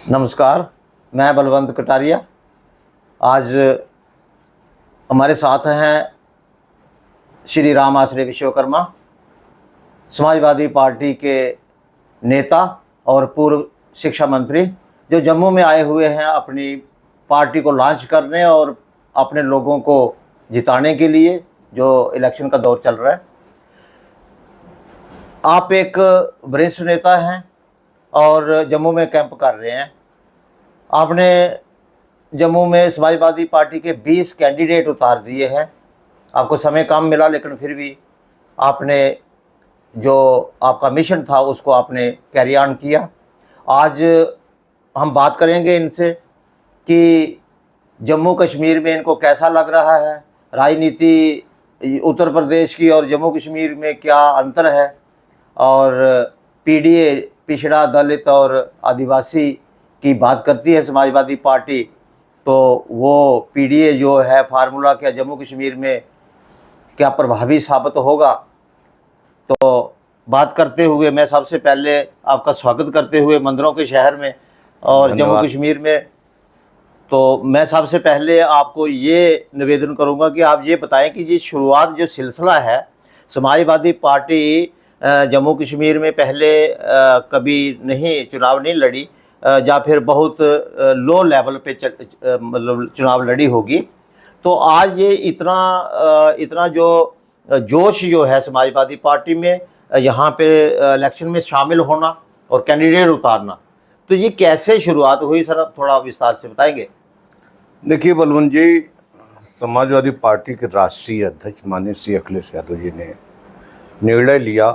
नमस्कार, मैं बलवंत कटारिया। आज हमारे साथ हैं श्री राम आश्रय विश्वकर्मा, समाजवादी पार्टी के नेता और पूर्व शिक्षा मंत्री, जो जम्मू में आए हुए हैं अपनी पार्टी को लॉन्च करने और अपने लोगों को जिताने के लिए, जो इलेक्शन का दौर चल रहा है। आप एक वरिष्ठ नेता हैं और जम्मू में कैंप कर रहे हैं। आपने जम्मू में समाजवादी पार्टी के 20 कैंडिडेट उतार दिए हैं। आपको समय कम मिला, लेकिन फिर भी आपने जो आपका मिशन था उसको आपने कैरी ऑन किया। आज हम बात करेंगे इनसे कि जम्मू कश्मीर में इनको कैसा लग रहा है, राजनीति उत्तर प्रदेश की और जम्मू कश्मीर में क्या अंतर है, और पीडीए पिछड़ा, दलित और आदिवासी की बात करती है समाजवादी पार्टी, तो वो पीडीए जो है फार्मूला क्या जम्मू कश्मीर में क्या प्रभावी साबित होगा। तो बात करते हुए मैं सबसे पहले आपका स्वागत करते हुए मंदिरों के शहर में और जम्मू कश्मीर में, तो मैं सबसे पहले आपको ये निवेदन करूंगा कि आप ये बताएं कि ये शुरुआत जो सिलसिला है, समाजवादी पार्टी जम्मू कश्मीर में पहले कभी नहीं चुनाव नहीं लड़ी, या फिर बहुत लो लेवल पे मतलब चुनाव लड़ी होगी, तो आज ये इतना जो जोश जो है समाजवादी पार्टी में यहाँ पे इलेक्शन में शामिल होना और कैंडिडेट उतारना, तो ये कैसे शुरुआत हुई सर, आप थोड़ा विस्तार से बताएंगे। देखिए बलवंत जी, समाजवादी पार्टी के राष्ट्रीय अध्यक्ष माननीय श्री अखिलेश यादव जी ने निर्णय लिया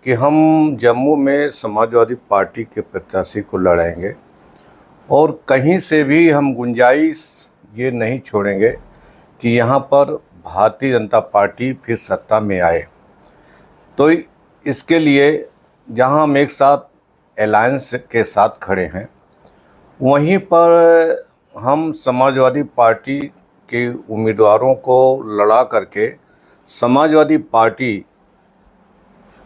कि हम जम्मू में समाजवादी पार्टी के प्रत्याशी को लड़ाएंगे और कहीं से भी हम गुंजाइश ये नहीं छोड़ेंगे कि यहाँ पर भारतीय जनता पार्टी फिर सत्ता में आए। तो इसके लिए जहाँ हम एक साथ अलायंस के साथ खड़े हैं, वहीं पर हम समाजवादी पार्टी के उम्मीदवारों को लड़ा करके समाजवादी पार्टी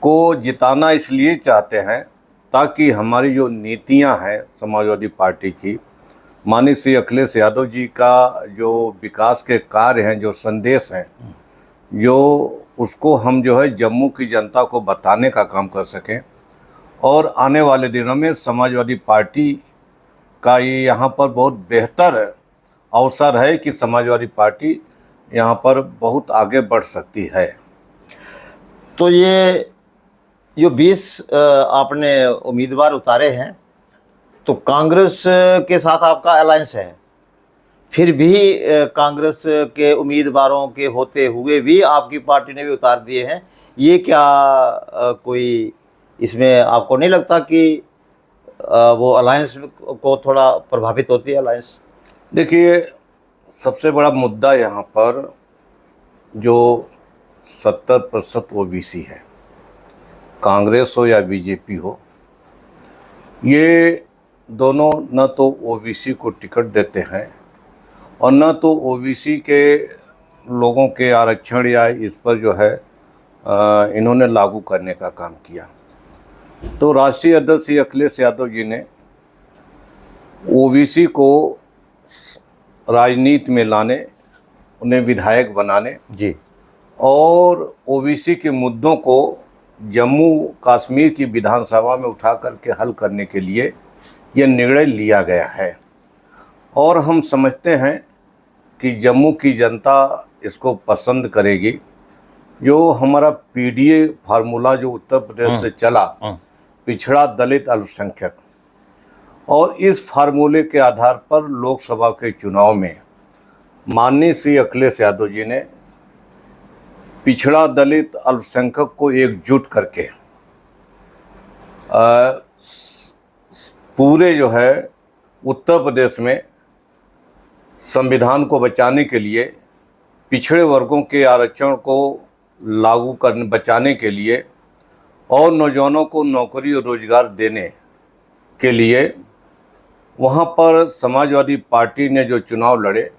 को जिताना इसलिए चाहते हैं ताकि हमारी जो नीतियां हैं समाजवादी पार्टी की, माननीय श्री अखिलेश यादव जी का जो विकास के कार्य हैं, जो संदेश हैं, जो उसको हम जो है जम्मू की जनता को बताने का काम कर सकें। और आने वाले दिनों में समाजवादी पार्टी का ये यहाँ पर बहुत बेहतर अवसर है कि समाजवादी पार्टी यहाँ पर बहुत आगे बढ़ सकती है। तो ये जो 20 आपने उम्मीदवार उतारे हैं, तो कांग्रेस के साथ आपका अलायंस है, फिर भी कांग्रेस के उम्मीदवारों के होते हुए भी आपकी पार्टी ने भी उतार दिए हैं। ये क्या कोई इसमें आपको नहीं लगता कि वो अलायंस को थोड़ा प्रभावित होती है अलायंस? देखिए, सबसे बड़ा मुद्दा यहाँ पर जो 70% ओबीसी है, कांग्रेस हो या बीजेपी हो, ये दोनों न तो ओबीसी को टिकट देते हैं और न तो ओबीसी के लोगों के आरक्षण या इस पर जो है इन्होंने लागू करने का काम किया। तो राष्ट्रीय अध्यक्ष श्री अखिलेश यादव जी ने ओबीसी को राजनीति में लाने, उन्हें विधायक बनाने जी, और ओबीसी के मुद्दों को जम्मू कश्मीर की विधानसभा में उठा करके हल करने के लिए यह निर्णय लिया गया है। और हम समझते हैं कि जम्मू की जनता इसको पसंद करेगी। जो हमारा पीडीए फार्मूला जो उत्तर प्रदेश से चला, पिछड़ा, दलित, अल्पसंख्यक, और इस फार्मूले के आधार पर लोकसभा के चुनाव में माननीय श्री अखिलेश यादव जी ने पिछड़ा, दलित, अल्पसंख्यक को एकजुट करके पूरे जो है उत्तर प्रदेश में संविधान को बचाने के लिए, पिछड़े वर्गों के आरक्षण को लागू करने बचाने के लिए और नौजवानों को नौकरी और रोजगार देने के लिए वहाँ पर समाजवादी पार्टी ने जो चुनाव लड़े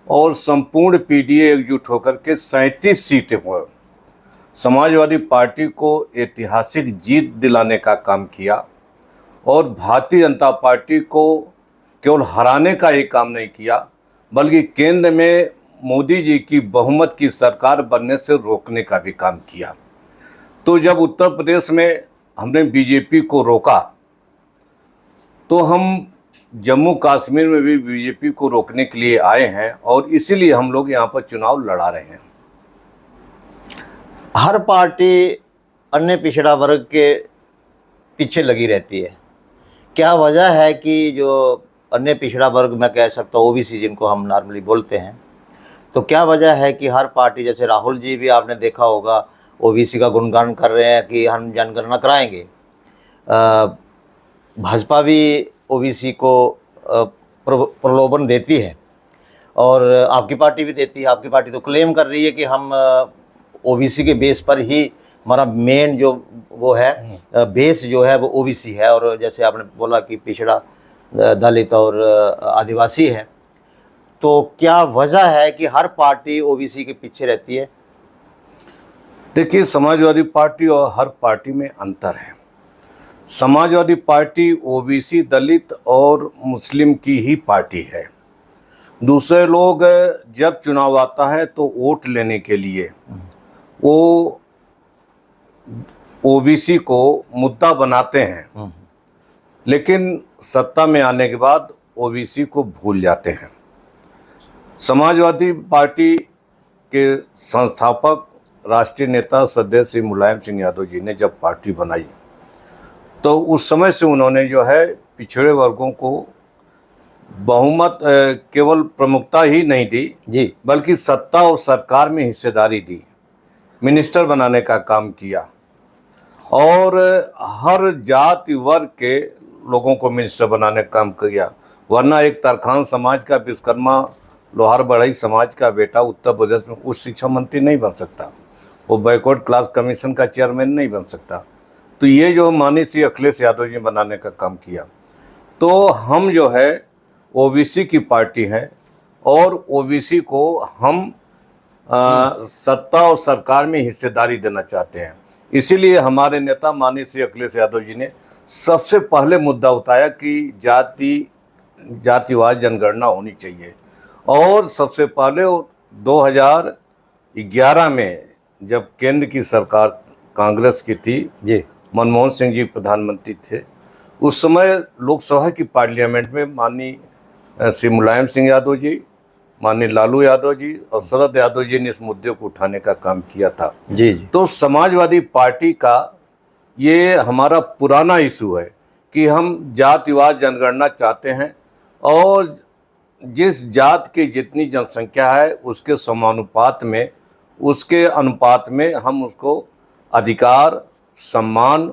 और संपूर्ण पीडीए एकजुट होकर के 37 सीटें पर समाजवादी पार्टी को ऐतिहासिक जीत दिलाने का काम किया। और भारतीय जनता पार्टी को केवल हराने का ही काम नहीं किया, बल्कि केंद्र में मोदी जी की बहुमत की सरकार बनने से रोकने का भी काम किया। तो जब उत्तर प्रदेश में हमने बीजेपी को रोका, तो हम जम्मू कश्मीर में भी बीजेपी को रोकने के लिए आए हैं और इसीलिए हम लोग यहाँ पर चुनाव लड़ा रहे हैं। हर पार्टी अन्य पिछड़ा वर्ग के पीछे लगी रहती है। क्या वजह है कि जो अन्य पिछड़ा वर्ग, मैं कह सकता हूँ ओबीसी जिनको हम नॉर्मली बोलते हैं, तो क्या वजह है कि हर पार्टी, जैसे राहुल जी भी आपने देखा होगा ओबीसी का गुणगान कर रहे हैं कि हम जनगणना कराएंगे, भाजपा भी ओबीसी को प्रलोभन देती है और आपकी पार्टी भी देती है। आपकी पार्टी तो क्लेम कर रही है कि हम ओबीसी के बेस पर ही, हमारा मेन जो वो है बेस जो है वो ओबीसी है, और जैसे आपने बोला कि पिछड़ा, दलित और आदिवासी है। तो क्या वजह है कि हर पार्टी ओबीसी के पीछे रहती है? देखिए, समाजवादी पार्टी और हर पार्टी में अंतर है। समाजवादी पार्टी ओबीसी, दलित और मुस्लिम की ही पार्टी है। दूसरे लोग जब चुनाव आता है तो वोट लेने के लिए वो ओबीसी को मुद्दा बनाते हैं, लेकिन सत्ता में आने के बाद ओबीसी को भूल जाते हैं। समाजवादी पार्टी के संस्थापक राष्ट्रीय नेता सदैव श्री मुलायम सिंह यादव जी ने जब पार्टी बनाई, तो उस समय से उन्होंने जो है पिछड़े वर्गों को बहुमत, केवल प्रमुखता ही नहीं दी जी, बल्कि सत्ता और सरकार में हिस्सेदारी दी, मिनिस्टर बनाने का काम किया और हर जाति वर्ग के लोगों को मिनिस्टर बनाने का काम किया। वरना एक तरखान समाज का, विश्वकर्मा लोहार बढ़ई समाज का बेटा उत्तर प्रदेश में उच्च शिक्षा मंत्री नहीं बन सकता, वो बैकवर्ड क्लास कमीशन का चेयरमैन नहीं बन सकता। तो ये जो माननीय श्री अखिलेश यादव जी ने बनाने का काम किया। तो हम जो है ओबीसी की पार्टी है और ओबीसी को हम सत्ता और सरकार में हिस्सेदारी देना चाहते हैं। इसीलिए हमारे नेता माननीय श्री अखिलेश यादव जी ने सबसे पहले मुद्दा उठाया कि जातिवार जनगणना होनी चाहिए। और सबसे पहले 2011 में जब केंद्र की सरकार कांग्रेस की थी जी, मनमोहन सिंह जी प्रधानमंत्री थे, उस समय लोकसभा की पार्लियामेंट में माननीय श्री मुलायम सिंह यादव जी, माननीय लालू यादव जी और शरद यादव जी ने इस मुद्दे को उठाने का काम किया था। जी जी। तो समाजवादी पार्टी का ये हमारा पुराना इशू है कि हम जातिवार जनगणना चाहते हैं और जिस जात की जितनी जनसंख्या है उसके समानुपात में, उसके अनुपात में हम उसको अधिकार, सम्मान,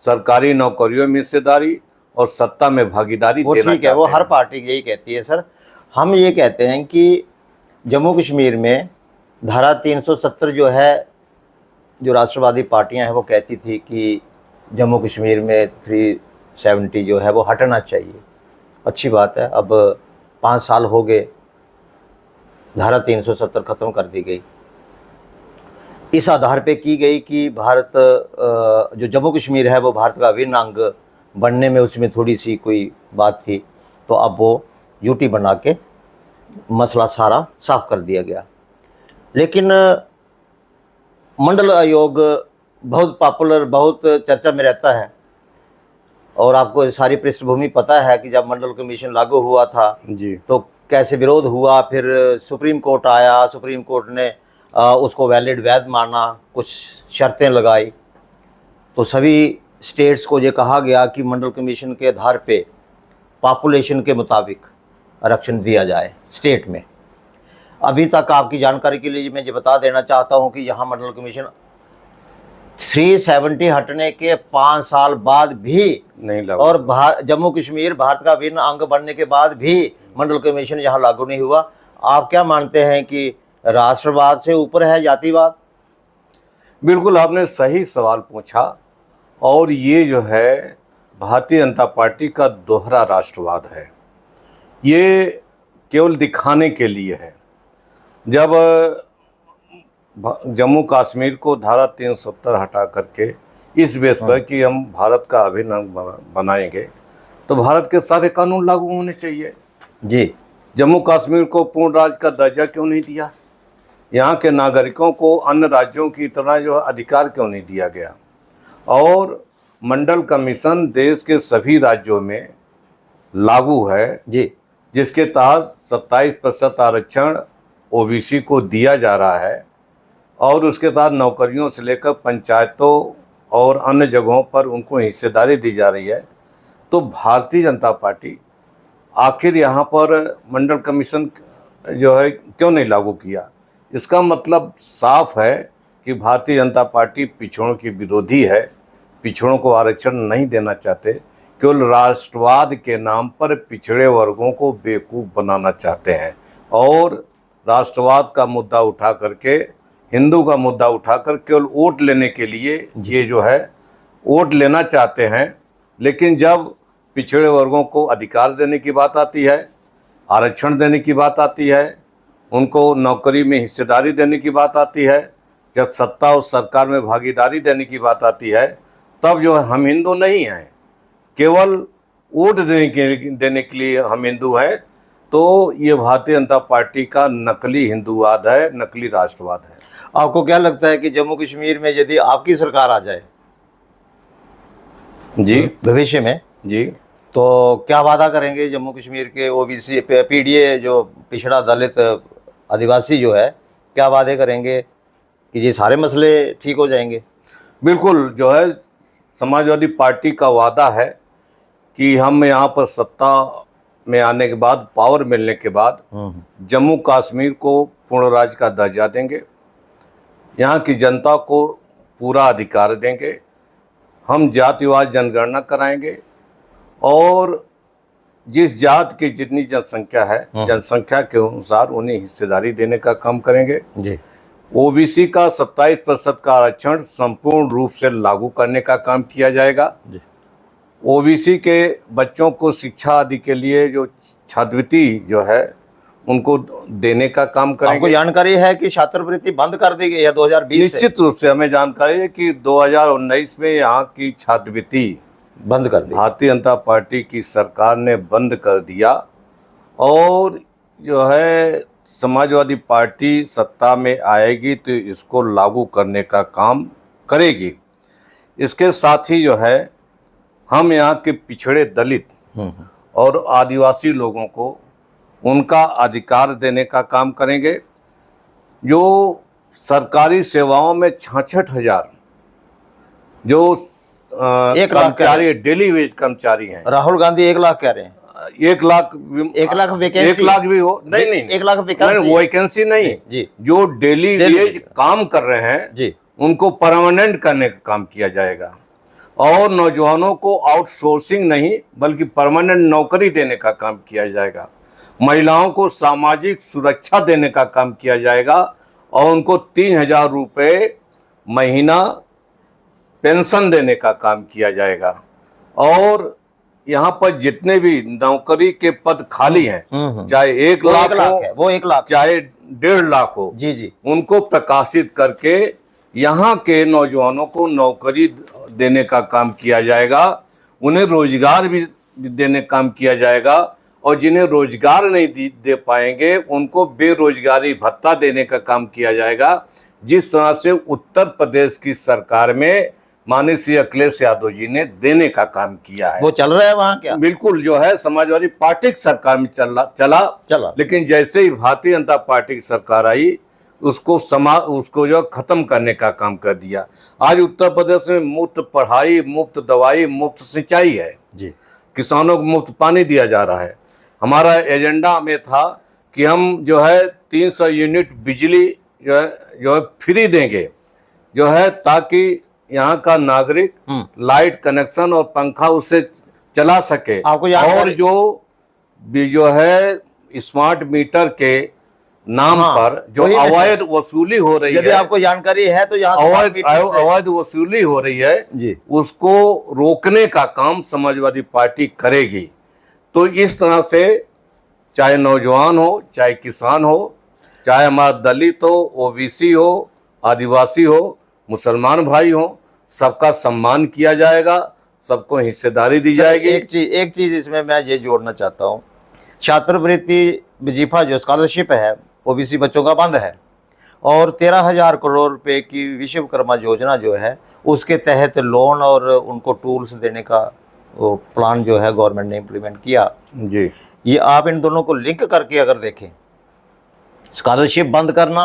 सरकारी नौकरियों में हिस्सेदारी और सत्ता में भागीदारी वो देना ठीक है, वो चाहते हर हैं। पार्टी यही कहती है सर। हम ये कहते हैं कि जम्मू कश्मीर में धारा 370 जो है, जो राष्ट्रवादी पार्टियां हैं वो कहती थी कि जम्मू कश्मीर में 370 जो है वो हटना चाहिए। अच्छी बात है, अब 5 साल हो गए, धारा 370 ख़त्म कर दी गई। इस आधार पे की गई कि भारत, जो जम्मू कश्मीर है वो भारत का अभिन्न अंग बनने में उसमें थोड़ी सी कोई बात थी, तो अब वो यूटी बना के मसला सारा साफ कर दिया गया। लेकिन मंडल आयोग बहुत पॉपुलर, बहुत चर्चा में रहता है और आपको सारी पृष्ठभूमि पता है कि जब मंडल कमीशन लागू हुआ था जी, तो कैसे विरोध हुआ। फिर सुप्रीम कोर्ट आया, सुप्रीम कोर्ट ने उसको वैलिड वैध माना, कुछ शर्तें लगाई, तो सभी स्टेट्स को ये कहा गया कि मंडल कमीशन के आधार पे पॉपुलेशन के मुताबिक आरक्षण दिया जाए स्टेट में। अभी तक आपकी जानकारी के लिए मैं ये बता देना चाहता हूँ कि यहाँ मंडल कमीशन 370 हटने के 5 साल बाद भी नहीं लागू। और जम्मू कश्मीर भारत का अभिन्न अंग बनने के बाद भी मंडल कमीशन यहाँ लागू नहीं हुआ। आप क्या मानते हैं कि राष्ट्रवाद से ऊपर है जातिवाद? बिल्कुल, आपने सही सवाल पूछा और ये जो है भारतीय जनता पार्टी का दोहरा राष्ट्रवाद है। ये केवल दिखाने के लिए है। जब जम्मू कश्मीर को धारा 370 हटा करके इस बेस पर कि हम भारत का अभिन्न अंग बनाएंगे तो भारत के सारे कानून लागू होने चाहिए। जी। जम्मू कश्मीर को पूर्ण राज्य का दर्जा क्यों नहीं दिया? यहाँ के नागरिकों को अन्य राज्यों की तरह जो अधिकार क्यों नहीं दिया गया? और मंडल कमीशन देश के सभी राज्यों में लागू है जी। जिसके तहत 27% आरक्षण ओबीसी को दिया जा रहा है और उसके तहत नौकरियों से लेकर पंचायतों और अन्य जगहों पर उनको हिस्सेदारी दी जा रही है। तो भारतीय जनता पार्टी आखिर यहाँ पर मंडल कमीशन जो है क्यों नहीं लागू किया? इसका मतलब साफ है कि भारतीय जनता पार्टी पिछड़ों की विरोधी है, पिछड़ों को आरक्षण नहीं देना चाहते, केवल राष्ट्रवाद के नाम पर पिछड़े वर्गों को बेवकूफ़ बनाना चाहते हैं और राष्ट्रवाद का मुद्दा उठा करके, हिंदू का मुद्दा उठाकर केवल वोट लेने के लिए ये जो है वोट लेना चाहते हैं। लेकिन जब पिछड़े वर्गों को अधिकार देने की बात आती है, आरक्षण देने की बात आती है, उनको नौकरी में हिस्सेदारी देने की बात आती है, जब सत्ता और सरकार में भागीदारी देने की बात आती है, तब जो है हम हिंदू नहीं हैं, केवल वोट देने के लिए हम हिंदू हैं। तो ये भारतीय जनता पार्टी का नकली हिंदूवाद है, नकली राष्ट्रवाद है। आपको क्या लगता है कि जम्मू कश्मीर में यदि आपकी सरकार आ जाए जी भविष्य में, जी, तो क्या वादा करेंगे जम्मू कश्मीर के ओबीसी पीडीए जो पिछड़ा दलित आदिवासी जो है, क्या वादे करेंगे कि ये सारे मसले ठीक हो जाएंगे? बिल्कुल, जो है समाजवादी पार्टी का वादा है कि हम यहाँ पर सत्ता में आने के बाद, पावर मिलने के बाद जम्मू कश्मीर को पूर्ण राज्य का दर्जा देंगे, यहाँ की जनता को पूरा अधिकार देंगे, हम जातिवाद जनगणना कराएंगे और जिस जात की जितनी जनसंख्या है, जनसंख्या के अनुसार उन्हें हिस्सेदारी देने का काम करेंगे। जी। ओबीसी का 27% का आरक्षण संपूर्ण रूप से लागू करने का काम किया जाएगा। जी। ओबीसी के बच्चों को शिक्षा आदि के लिए जो छात्रवृत्ति जो है उनको देने का काम आपको करेंगे। जानकारी है कि छात्रवृत्ति बंद कर दी गई है 2020 से? निश्चित रूप से हमें जानकारी है कि 2019 में यहाँ की छात्रवृत्ति बंद कर दी। भारतीय जनता पार्टी की सरकार ने बंद कर दिया और जो है समाजवादी पार्टी सत्ता में आएगी तो इसको लागू करने का काम करेगी। इसके साथ ही जो है हम यहाँ के पिछड़े दलित और आदिवासी लोगों को उनका अधिकार देने का काम करेंगे। जो सरकारी सेवाओं में 66,000 जो 1 लाख कर्मचारी, डेली वेज कर्मचारी हैं, राहुल गांधी 1 लाख कह रहे हैं। 1 लाख, 1 लाख वैकेंसी, 1 लाख भी हो, नहीं 1 लाख वैकेंसी नहीं जी, जो डेली वेज काम कर रहे हैं जी, उनको परमानेंट करने का काम किया जाएगा और नौजवानों को आउटसोर्सिंग नहीं बल्कि परमानेंट नौकरी देने का काम किया जाएगा। महिलाओं को सामाजिक सुरक्षा देने का काम किया जाएगा और उनको 3,000 रुपये महीना पेंशन देने का काम किया जाएगा। और यहाँ पर जितने भी नौकरी के पद खाली हैं, चाहे 1 लाख हो, वो 1 लाख, चाहे 1.5 लाख हो, जी जी, उनको प्रकाशित करके यहाँ के नौजवानों को नौकरी देने का काम किया जाएगा। उन्हें रोजगार भी देने का काम किया जाएगा और जिन्हें रोजगार नहीं दे पाएंगे उनको बेरोजगारी भत्ता देने का काम किया जाएगा। जिस तरह से उत्तर प्रदेश की सरकार में माननीय श्री अखिलेश यादव जी ने देने का काम किया है। वो चल रहा है वहाँ क्या? बिल्कुल, जो है समाजवादी पार्टी की सरकार में चला, लेकिन जैसे ही भारतीय जनता पार्टी की सरकार आई उसको जो खत्म करने का काम कर दिया। आज उत्तर प्रदेश में मुफ्त पढ़ाई, मुफ्त दवाई, मुफ्त सिंचाई है जी, किसानों को मुफ्त पानी दिया जा रहा है। हमारा एजेंडा में था कि हम जो है 300 यूनिट बिजली जो है फ्री देंगे, जो है ताकि यहाँ का नागरिक लाइट कनेक्शन और पंखा उससे चला सके। और जो है स्मार्ट मीटर के नाम पर जो अवैध वसूली हो रही है, यदि आपको जानकारी है तो यहाँ अवैध वसूली हो रही है जी, उसको रोकने का काम समाजवादी पार्टी करेगी। तो इस तरह से चाहे नौजवान हो, चाहे किसान हो, चाहे हमारा दलित हो, ओबीसी हो, आदिवासी हो, मुसलमान भाई हो, सबका सम्मान किया जाएगा, सबको हिस्सेदारी दी जाएगी। एक चीज इसमें मैं ये जोड़ना चाहता हूँ, छात्रवृत्ति वजीफा जो स्कॉलरशिप है ओबीसी बच्चों का बंद है, और 13,000 करोड़ रुपए की विश्वकर्मा योजना जो है उसके तहत लोन और उनको टूल्स देने का वो प्लान जो है गवर्नमेंट ने इम्प्लीमेंट किया जी। ये आप इन दोनों को लिंक करके अगर देखें, स्कॉलरशिप बंद करना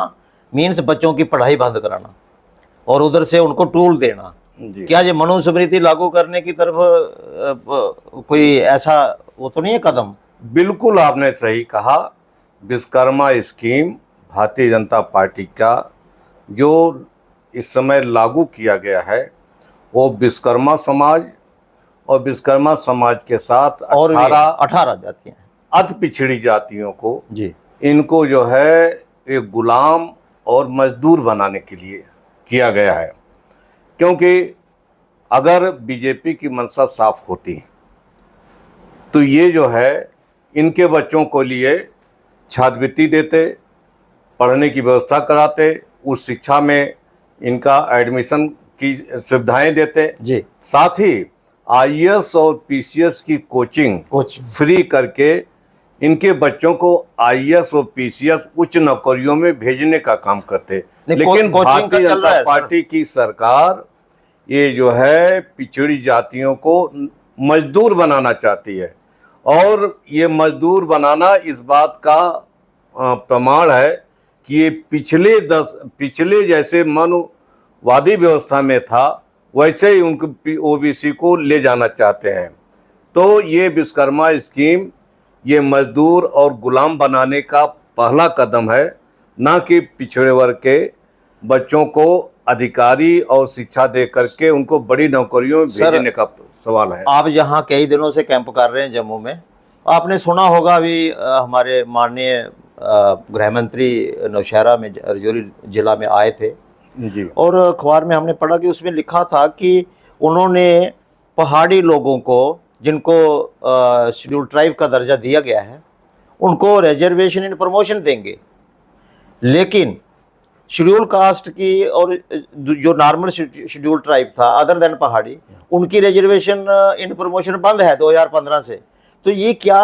मीन्स बच्चों की पढ़ाई बंद कराना और उधर से उनको टूल देना। जी। क्या ये मनुस्मृति लागू करने की तरफ कोई ऐसा वो तो नहीं है कदम? बिल्कुल आपने सही कहा। विश्वकर्मा स्कीम भारतीय जनता पार्टी का जो इस समय लागू किया गया है वो विश्वकर्मा समाज और विश्वकर्मा समाज के साथ और 18 जातियां अति पिछड़ी जातियों को जी, इनको जो है एक गुलाम और मजदूर बनाने के लिए किया गया है। क्योंकि अगर बीजेपी की मंशा साफ होती तो ये जो है इनके बच्चों को लिए छात्रवृत्ति देते, पढ़ने की व्यवस्था कराते, उस शिक्षा में इनका एडमिशन की सुविधाएं देते जी, साथ ही आईएएस और पीसीएस की कोचिंग फ्री करके इनके बच्चों को आईएएस और पीसीएस उच्च नौकरियों में भेजने का काम करते। लेकिन भारतीय जनता पार्टी की सरकार ये जो है पिछड़ी जातियों को मजदूर बनाना चाहती है, और ये मजदूर बनाना इस बात का प्रमाण है कि ये पिछले जैसे मनुवादी व्यवस्था में था वैसे ही उनको ओबीसी को ले जाना चाहते हैं। तो ये विश्वकर्मा स्कीम ये मजदूर और गुलाम बनाने का पहला कदम है, ना कि पिछड़े वर्ग के बच्चों को अधिकारी और शिक्षा दे करके उनको बड़ी नौकरियों में भेजने का सवाल है। आप यहाँ कई दिनों से कैंप कर रहे हैं जम्मू में, आपने सुना होगा अभी हमारे माननीय गृह मंत्री नौशहरा में राजौरी जिला में आए थे जी, और अखबार में हमने पढ़ा कि उसमें लिखा था कि उन्होंने पहाड़ी लोगों को जिनको शेड्यूल ट्राइब का दर्जा दिया गया है उनको रिजर्वेशन इन प्रमोशन देंगे, लेकिन शेड्यूल कास्ट की और जो नॉर्मल शेड्यूल ट्राइब था अदर देन पहाड़ी उनकी रिजर्वेशन इन प्रमोशन बंद है 2015 से। तो ये क्या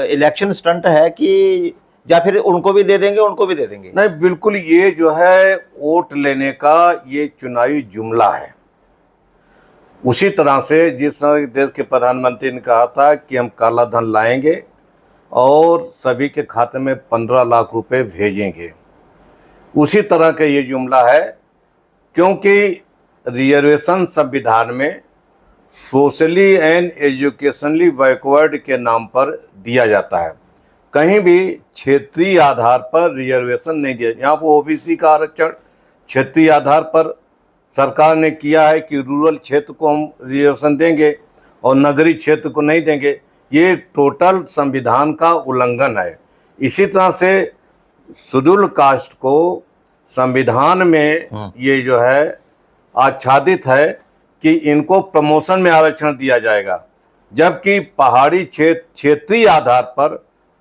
इलेक्शन स्टंट है कि या फिर उनको भी दे देंगे उनको भी दे देंगे? नहीं, बिल्कुल ये जो है वोट लेने का ये चुनावी जुमला है। उसी तरह से जिस देश के प्रधानमंत्री ने कहा था कि हम काला धन लाएंगे और सभी के खाते में 15 लाख रुपए भेजेंगे, उसी तरह का ये जुमला है। क्योंकि रिजर्वेशन संविधान में सोशली एंड एजुकेशनली बैकवर्ड के नाम पर दिया जाता है, कहीं भी क्षेत्रीय आधार पर रिजर्वेशन नहीं दिया। यहाँ पर ओबीसी का आरक्षण क्षेत्रीय आधार पर सरकार ने किया है कि रूरल क्षेत्र को हम रिजर्वेशन देंगे और नगरीय क्षेत्र को नहीं देंगे। ये टोटल संविधान का उल्लंघन है। इसी तरह से शेड्यूल कास्ट को संविधान में ये जो है आच्छादित है कि इनको प्रमोशन में आरक्षण दिया जाएगा, जबकि पहाड़ी क्षेत्रीय आधार पर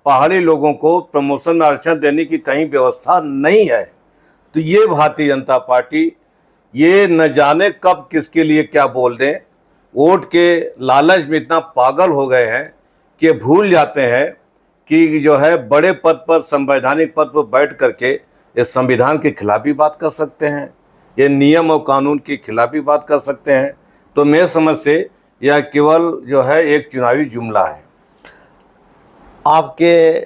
पहाड़ी लोगों को प्रमोशन में आरक्षण देने की कहीं व्यवस्था नहीं है। तो ये भारतीय जनता पार्टी ये न जाने कब किसके लिए क्या बोल दें, वोट के लालच में इतना पागल हो गए हैं कि भूल जाते हैं कि जो है बड़े पद पर संवैधानिक पद पर बैठ करके इस संविधान के खिलाफ भी बात कर सकते हैं, ये नियम और कानून के खिलाफ भी बात कर सकते हैं। तो मेरे समझ से यह केवल जो है एक चुनावी जुमला है। आपके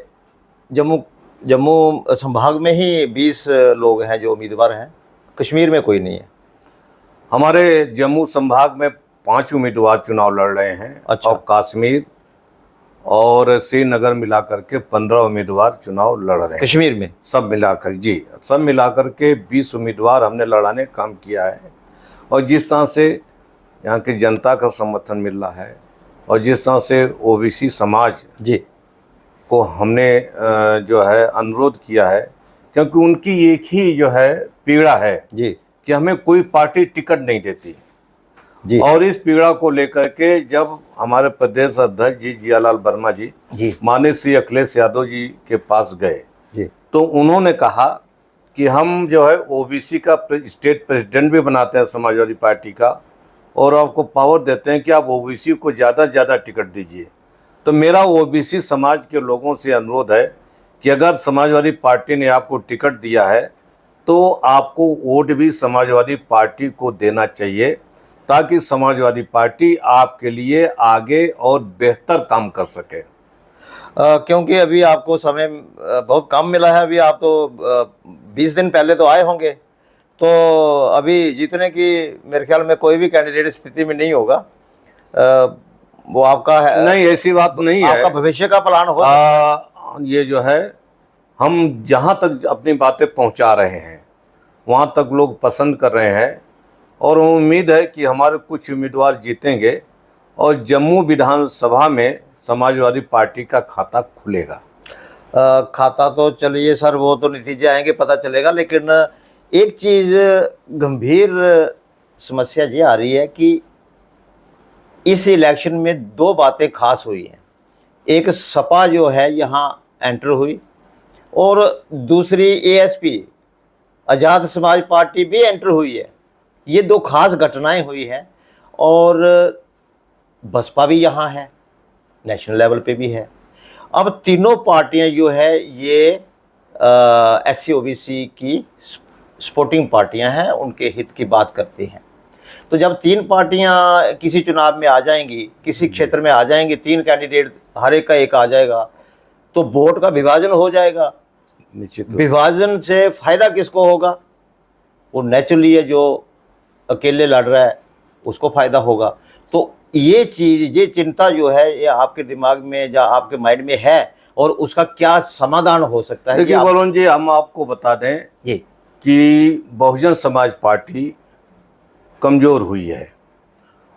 जम्मू संभाग में ही 20 लोग हैं जो उम्मीदवार हैं, कश्मीर में कोई नहीं है? हमारे जम्मू संभाग में 5 उम्मीदवार चुनाव लड़ रहे हैं। अच्छा। और कश्मीर और श्रीनगर मिलाकर के 15 उम्मीदवार चुनाव लड़ रहे हैं कश्मीर में। सब मिलाकर, जी सब मिलाकर के 20 उम्मीदवार हमने लड़ाने का काम किया है। और जिस तरह से यहाँ की जनता का समर्थन मिल रहा है और जिस तरह से ओबीसी समाज जी को हमने जो है अनुरोध किया है, क्योंकि उनकी एक ही जो है पीड़ा है जी कि हमें कोई पार्टी टिकट नहीं देती जी। और इस पीड़ा को लेकर के जब हमारे प्रदेश अध्यक्ष जी जियालाल वर्मा जी माननीय श्री अखिलेश यादव जी के पास गए जी तो उन्होंने कहा कि हम जो है ओबीसी का स्टेट प्रेसिडेंट भी बनाते हैं समाजवादी पार्टी का, और आपको पावर देते हैं कि आप ओबीसी को ज़्यादा से ज़्यादा टिकट दीजिए। तो मेरा ओबीसी समाज के लोगों से अनुरोध है कि अगर समाजवादी पार्टी ने आपको टिकट दिया है तो आपको वोट भी समाजवादी पार्टी को देना चाहिए, ताकि समाजवादी पार्टी आपके लिए आगे और बेहतर काम कर सके। क्योंकि अभी आपको समय बहुत कम मिला है। अभी आप तो 20 दिन पहले तो आए होंगे, तो अभी जीतने की मेरे ख्याल में कोई भी कैंडिडेट स्थिति में नहीं होगा। वो आपका है, नहीं, ऐसी बात नहीं है। आपका भविष्य का प्लान हो सकता है। ये जो है, हम जहाँ तक अपनी बातें पहुँचा रहे हैं वहाँ तक लोग पसंद कर रहे हैं, और उम्मीद है कि हमारे कुछ उम्मीदवार जीतेंगे और जम्मू विधानसभा में समाजवादी पार्टी का खाता खुलेगा। खाता तो चलिए सर, वो तो नतीजे आएंगे पता चलेगा, लेकिन एक चीज़ गंभीर समस्या ये आ रही है कि इस इलेक्शन में दो बातें खास हुई हैं। एक सपा जो है यहाँ एंटर हुई, और दूसरी एएसपी आज़ाद समाज पार्टी भी एंटर हुई है। ये दो खास घटनाएं हुई हैं, और बसपा भी यहाँ है, नेशनल लेवल पे भी है। अब तीनों पार्टियां जो है ये एससी ओबीसी की सपोर्टिंग पार्टियां हैं, उनके हित की बात करती हैं। तो जब तीन पार्टियां किसी चुनाव में आ जाएंगी, किसी क्षेत्र में आ जाएंगी, तीन कैंडिडेट हर एक का एक आ जाएगा, तो वोट का विभाजन हो जाएगा। निश्चित विभाजन से फायदा किसको होगा? वो नेचुरली है, जो अकेले लड़ रहा है उसको फायदा होगा। तो ये चीज़, ये चिंता जो है, ये आपके दिमाग में या आपके माइंड में है, और उसका क्या समाधान हो सकता है? देखिए वरुण जी, हम आपको बता दें ये कि बहुजन समाज पार्टी कमज़ोर हुई है,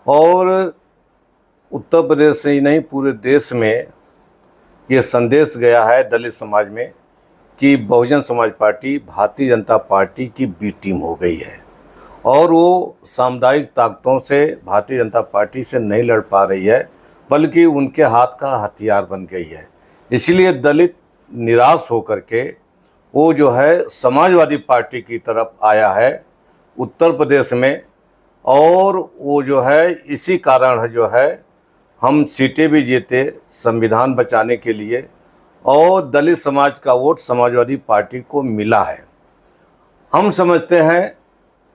और उत्तर प्रदेश से ही नहीं पूरे देश में ये संदेश गया है दलित समाज में कि बहुजन समाज पार्टी भारतीय जनता पार्टी की बी टीम हो गई है, और वो सामुदायिक ताकतों से भारतीय जनता पार्टी से नहीं लड़ पा रही है, बल्कि उनके हाथ का हथियार बन गई है। इसलिए दलित निराश होकर के वो जो है समाजवादी पार्टी की तरफ आया है उत्तर प्रदेश में, और वो जो है इसी कारण जो है हम सीटें भी जीते संविधान बचाने के लिए, और दलित समाज का वोट समाजवादी पार्टी को मिला है। हम समझते हैं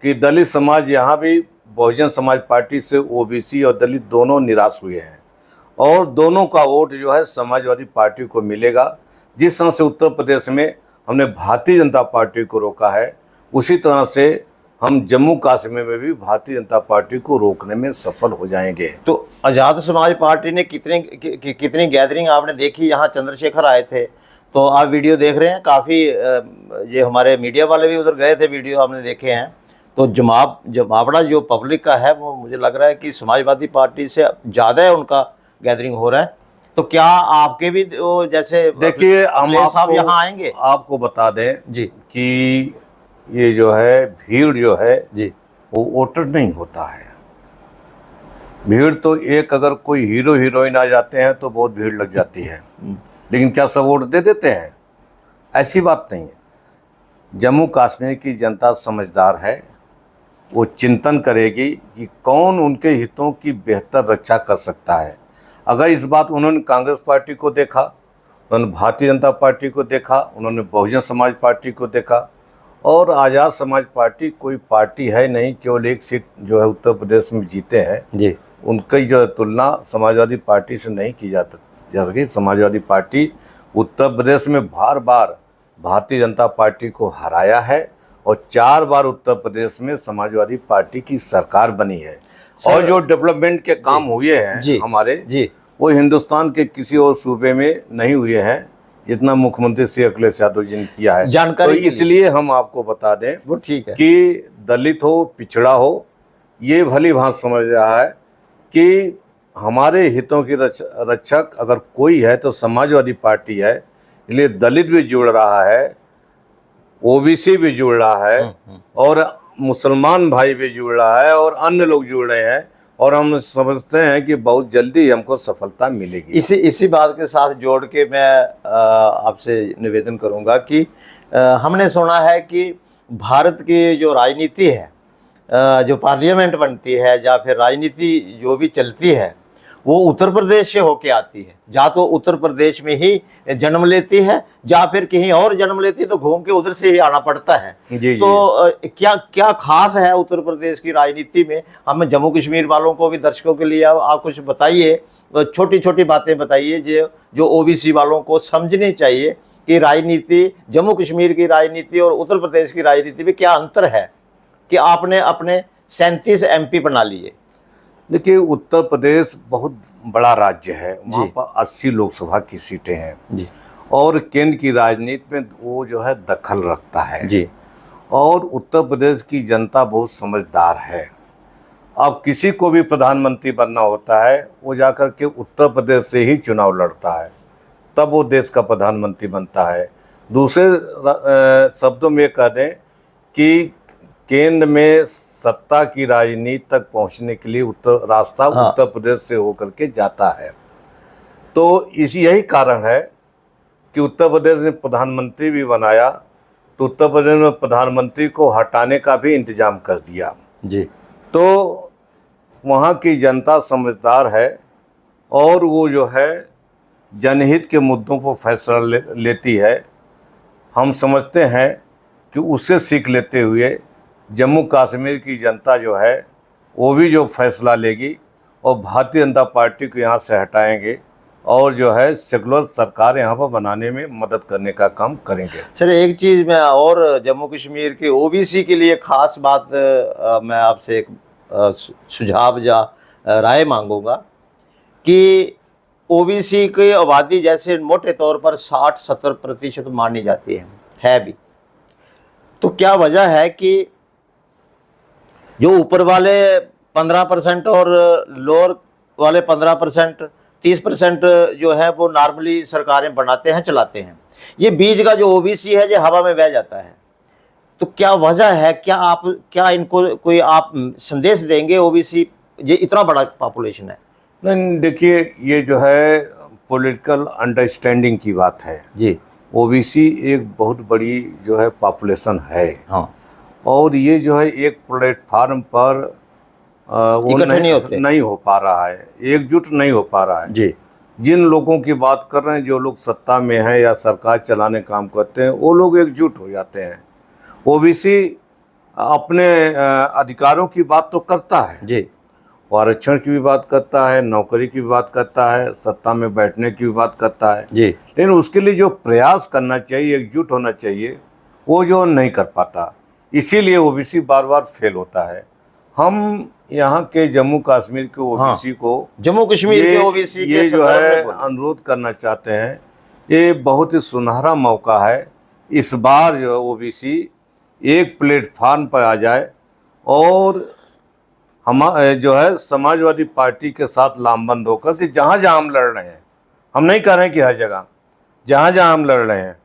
कि दलित समाज यहाँ भी बहुजन समाज पार्टी से ओबीसी और दलित दोनों निराश हुए हैं, और दोनों का वोट जो है समाजवादी पार्टी को मिलेगा। जिस तरह से उत्तर प्रदेश में हमने भारतीय जनता पार्टी को रोका है, उसी तरह से हम जम्मू कश्मीर में भी भारतीय जनता पार्टी को रोकने में सफल हो जाएंगे। तो आज़ाद समाज पार्टी ने कितनी गैदरिंग आपने देखी? यहाँ चंद्रशेखर आए थे, तो आप वीडियो देख रहे हैं, काफ़ी ये हमारे मीडिया वाले भी उधर गए थे, वीडियो आपने देखे हैं। तो जमावड़ा जो पब्लिक का है, वो मुझे लग रहा है कि समाजवादी पार्टी से ज़्यादा है उनका गैदरिंग हो रहा है। तो क्या आपके भी वो जैसे, देखिए हम साहब यहाँ आएंगे? आपको बता दें जी कि ये जो है भीड़ जो है जी, वो वोटर नहीं होता है। भीड़ तो एक, अगर कोई हीरो हीरोइन आ जाते हैं तो बहुत भीड़ लग जाती है, लेकिन क्या सब वोट दे देते हैं? ऐसी बात नहीं है। जम्मू कश्मीर की जनता समझदार है, वो चिंतन करेगी कि कौन उनके हितों की बेहतर रक्षा कर सकता है। अगर इस बात उन्होंने कांग्रेस पार्टी को देखा, उन्होंने भारतीय जनता पार्टी को देखा, उन्होंने बहुजन समाज पार्टी को देखा, और आज़ाद समाज पार्टी कोई पार्टी है नहीं, केवल एक सीट जो है उत्तर प्रदेश में जीते हैं जी, उनकी जो तुलना समाजवादी पार्टी से नहीं की जा सकी। समाजवादी पार्टी उत्तर प्रदेश में बार बार भारतीय जनता पार्टी को हराया है, और 4 बार उत्तर प्रदेश में समाजवादी पार्टी की सरकार बनी है। और जो डेवलपमेंट के काम हुए हैं हमारे जी, वो हिंदुस्तान के किसी और सूबे में नहीं हुए हैं जितना मुख्यमंत्री श्री अखिलेश यादव जी ने किया है। जानकारी तो इसलिए हम आपको बता दें वो ठीक है कि दलित हो, पिछड़ा हो, ये भली भांत समझ रहा है कि हमारे हितों की रक्षक अगर कोई है तो समाजवादी पार्टी है। इसलिए दलित भी जुड़ रहा है, ओबीसी भी जुड़ रहा है, और मुसलमान भाई भी जुड़ रहा है, और अन्य लोग जुड़ रहे हैं। और हम समझते हैं कि बहुत जल्दी हमको सफलता मिलेगी। इसी बात के साथ जोड़ के मैं आपसे निवेदन करूंगा कि हमने सुना है कि भारत की जो राजनीति है, जो पार्लियामेंट बनती है या फिर राजनीति जो भी चलती है, वो उत्तर प्रदेश से होके आती है। या तो उत्तर प्रदेश में ही जन्म लेती है या फिर कहीं और जन्म लेती है, तो घूम के उधर से ही आना पड़ता है। जी तो क्या क्या खास है उत्तर प्रदेश की राजनीति में? हम जम्मू कश्मीर वालों को भी, दर्शकों के लिए आप कुछ बताइए, छोटी छोटी बातें बताइए जो ओबीसी वालों को समझनी चाहिए कि राजनीति, जम्मू कश्मीर की राजनीति और उत्तर प्रदेश की राजनीति में क्या अंतर है कि आपने अपने 37 एमपी बना लिए। देखिए, उत्तर प्रदेश बहुत बड़ा राज्य है, वहाँ पर 80 लोकसभा की सीटें हैं जी, और केंद्र की राजनीति में वो जो है दखल रखता है जी। और उत्तर प्रदेश की जनता बहुत समझदार है। अब किसी को भी प्रधानमंत्री बनना होता है, वो जाकर के उत्तर प्रदेश से ही चुनाव लड़ता है, तब वो देश का प्रधानमंत्री बनता है। दूसरे शब्दों में कह दें कि केंद्र में सत्ता की राजनीति तक पहुंचने के लिए उत्तर प्रदेश से होकर के जाता है। तो यही कारण है कि उत्तर प्रदेश ने प्रधानमंत्री भी बनाया, तो उत्तर प्रदेश में प्रधानमंत्री को हटाने का भी इंतजाम कर दिया जी। तो वहाँ की जनता समझदार है और वो जो है जनहित के मुद्दों पर फैसला लेती है। हम समझते हैं कि उससे सीख लेते हुए जम्मू कश्मीर की जनता जो है वो भी जो फैसला लेगी और भारतीय जनता पार्टी को यहाँ से हटाएंगे और जो है सेकुलर सरकार यहाँ पर बनाने में मदद करने का काम करेंगे। सर, एक चीज़ मैं और जम्मू कश्मीर के ओबीसी के लिए ख़ास बात मैं आपसे एक सुझाव या राय मांगूंगा कि ओबीसी की आबादी जैसे मोटे तौर पर 60-70% मानी जाती है भी, तो क्या वजह है कि जो ऊपर वाले 15% और लोअर वाले 15%, 30% जो है वो नॉर्मली सरकारें बनाते हैं, चलाते हैं, ये बीच का जो ओबीसी है जो हवा में बह जाता है। तो क्या वजह है? क्या इनको कोई आप संदेश देंगे? ओबीसी ये इतना बड़ा पॉपुलेशन है। नहीं, देखिए, ये जो है पॉलिटिकल अंडरस्टैंडिंग की बात है जी। ओबीसी एक बहुत बड़ी जो है पॉपुलेशन है। हाँ। और ये जो है एक प्लेटफार्म पर वो नहीं हो पा रहा है, एकजुट नहीं हो पा रहा है जी। जिन लोगों की बात कर रहे हैं, जो लोग सत्ता में हैं या सरकार चलाने काम करते हैं, वो लोग एकजुट हो जाते हैं। ओबीसी अपने अधिकारों की बात तो करता है जी, वो आरक्षण की भी बात करता है, नौकरी की भी बात करता है, सत्ता में बैठने की भी बात करता है जी, लेकिन उसके लिए जो प्रयास करना चाहिए, एकजुट होना चाहिए, वो जो नहीं कर पाता, इसीलिए ओबीसी बार बार फेल होता है। हम यहाँ के जम्मू कश्मीर के ओबीसी को, जम्मू कश्मीर के ओबीसी ये जो है अनुरोध करना चाहते हैं, ये बहुत ही सुनहरा मौका है। इस बार जो ओबीसी एक प्लेटफार्म पर आ जाए और हम जो है समाजवादी पार्टी के साथ लामबंद होकर कि जहाँ जहाँ हम लड़ रहे हैं, हम नहीं कह रहे हैं कि हर जगह, जहाँ जहाँ हम लड़ रहे हैं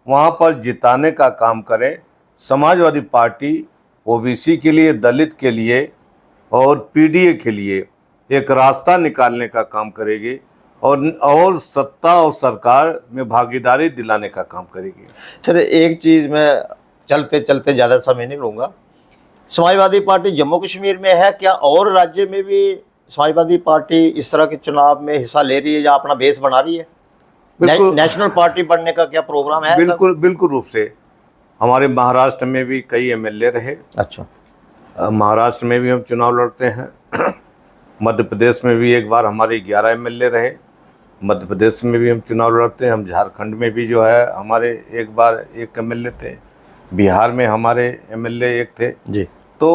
वहाँ पर जिताने का काम करें। समाजवादी पार्टी ओबीसी के लिए, दलित के लिए और पीडीए के लिए एक रास्ता निकालने का काम करेगी और सत्ता और सरकार में भागीदारी दिलाने का काम करेगी। सर, एक चीज़ मैं चलते चलते ज़्यादा समय नहीं लूँगा, समाजवादी पार्टी जम्मू कश्मीर में है, क्या और राज्य में भी समाजवादी पार्टी इस तरह के चुनाव में हिस्सा ले रही है या अपना बेस बना रही है? नेशनल पार्टी बनने का क्या प्रोग्राम है? बिल्कुल रूप से। हमारे महाराष्ट्र में भी कई एमएलए रहे। अच्छा। महाराष्ट्र में भी हम चुनाव लड़ते हैं। मध्य प्रदेश में भी एक बार हमारे 11 एमएलए रहे, मध्य प्रदेश में भी हम चुनाव लड़ते हैं। हम झारखंड में भी जो है हमारे एक बार एक एमएलए थे, बिहार में हमारे एमएलए एक थे जी। तो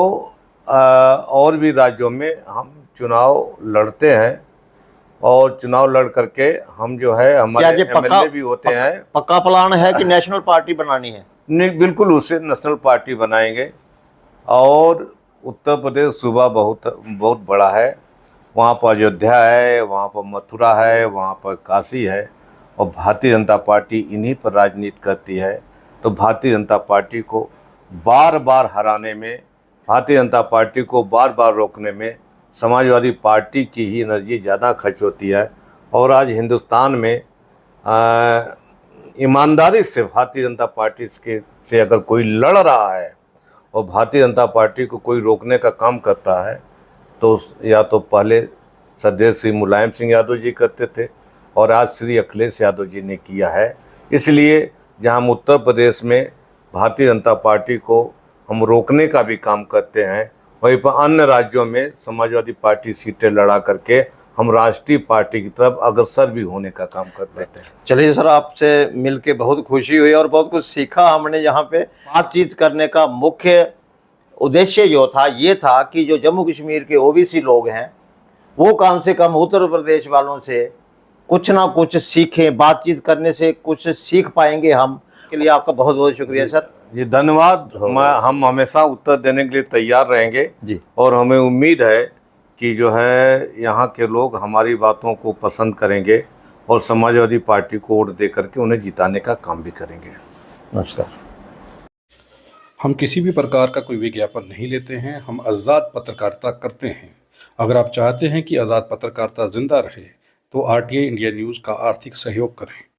और भी राज्यों में हम चुनाव लड़ते हैं और चुनाव लड़ करके हम जो है हमारे एमएलए भी होते हैं। पक्का प्लान है कि नेशनल पार्टी बनानी है? नहीं, बिल्कुल उससे नेशनल पार्टी बनाएंगे। और उत्तर प्रदेश सूबा बहुत बड़ा है, वहाँ पर अयोध्या है, वहाँ पर मथुरा है, वहाँ पर काशी है और भारतीय जनता पार्टी इन्हीं पर राजनीति करती है। तो भारतीय जनता पार्टी को बार बार हराने में, भारतीय जनता पार्टी को बार बार रोकने में समाजवादी पार्टी की ही एनर्जी ज़्यादा खर्च होती है। और आज हिंदुस्तान में ईमानदारी से भारतीय जनता पार्टी से अगर कोई लड़ रहा है और भारतीय जनता पार्टी को कोई रोकने का काम करता है तो या तो पहले सदैव श्री मुलायम सिंह यादव जी करते थे और आज श्री अखिलेश यादव जी ने किया है। इसलिए जहां हम उत्तर प्रदेश में भारतीय जनता पार्टी को हम रोकने का भी काम करते हैं, वहीं पर अन्य राज्यों में समाजवादी पार्टी सीटें लड़ा करके हम राष्ट्रीय पार्टी की तरफ अग्रसर भी होने का काम कर देते हैं। चलिए सर, आपसे मिलके बहुत खुशी हुई और बहुत कुछ सीखा हमने। यहाँ पे बातचीत करने का मुख्य उद्देश्य जो था ये था कि जो जम्मू कश्मीर के ओबीसी लोग हैं वो कम से कम उत्तर प्रदेश वालों से कुछ ना कुछ सीखें, बातचीत करने से कुछ सीख पाएंगे हम। के लिए आपका बहुत बहुत शुक्रिया सर। जी धन्यवाद। हम हमेशा उत्तर देने के लिए तैयार रहेंगे जी। और हमें उम्मीद है कि जो है यहाँ के लोग हमारी बातों को पसंद करेंगे और समाजवादी पार्टी को वोट दे करके उन्हें जिताने का काम भी करेंगे। नमस्कार। हम किसी भी प्रकार का कोई विज्ञापन नहीं लेते हैं, हम आज़ाद पत्रकारिता करते हैं। अगर आप चाहते हैं कि आज़ाद पत्रकारिता जिंदा रहे तो आरटीआई इंडिया न्यूज़ का आर्थिक सहयोग करें।